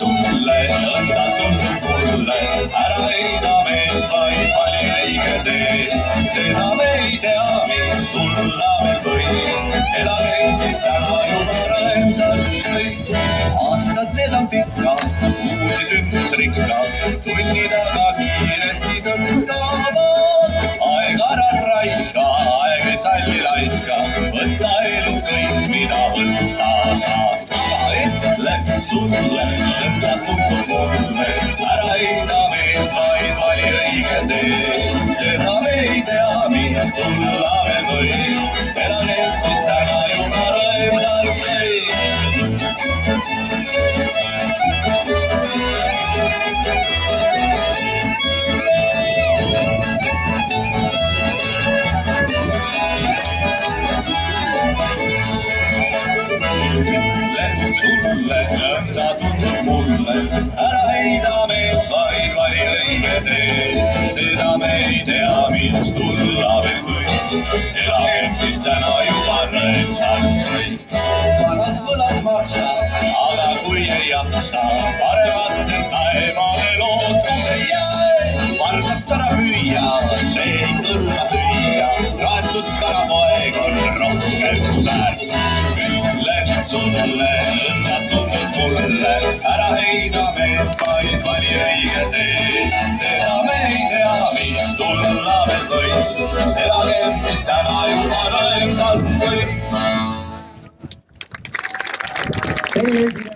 sulle, nõnda tundub mulle, ära heida meelt, vaid vali õige tee. seda me ei tea, mis tulla veel võib, elage Eestis täna juba rõõmsalt kõik. aastad need on pikad, uudisündmusrikkad, tunnid aga kiiresti tõmbavad. aeg ära raiska, aeg ei salli laiska, võta elu kõik, mida võtta saab. ütlen sulle, nõnda tundub mulle, ära heida meelt, vaid vali õige tee. seda me ei tea, mis tulla veel võib, elage Eestis täna juba rõõmsalt kõik. sulle, nõnda tundub mulle, ära heida meelt, vaid vali õige tee. seda me ei tea, mis tulla veel võib, elagem siis täna juba rõõmsalt kõik. vanad võlad maksa, aga kui ei jaksa, parematelt taevale lootus ei jää. vargast ära müüa, see ei kõlba süüa, raetud karapoeg on rohkem väärt. ütlen sulle, nõnda tundub mulle, ära heida meelt, vaid vali õige tee. seda me ei tea, mis tulla veel võib, elagem siis täna juba rõõmsalt kõik.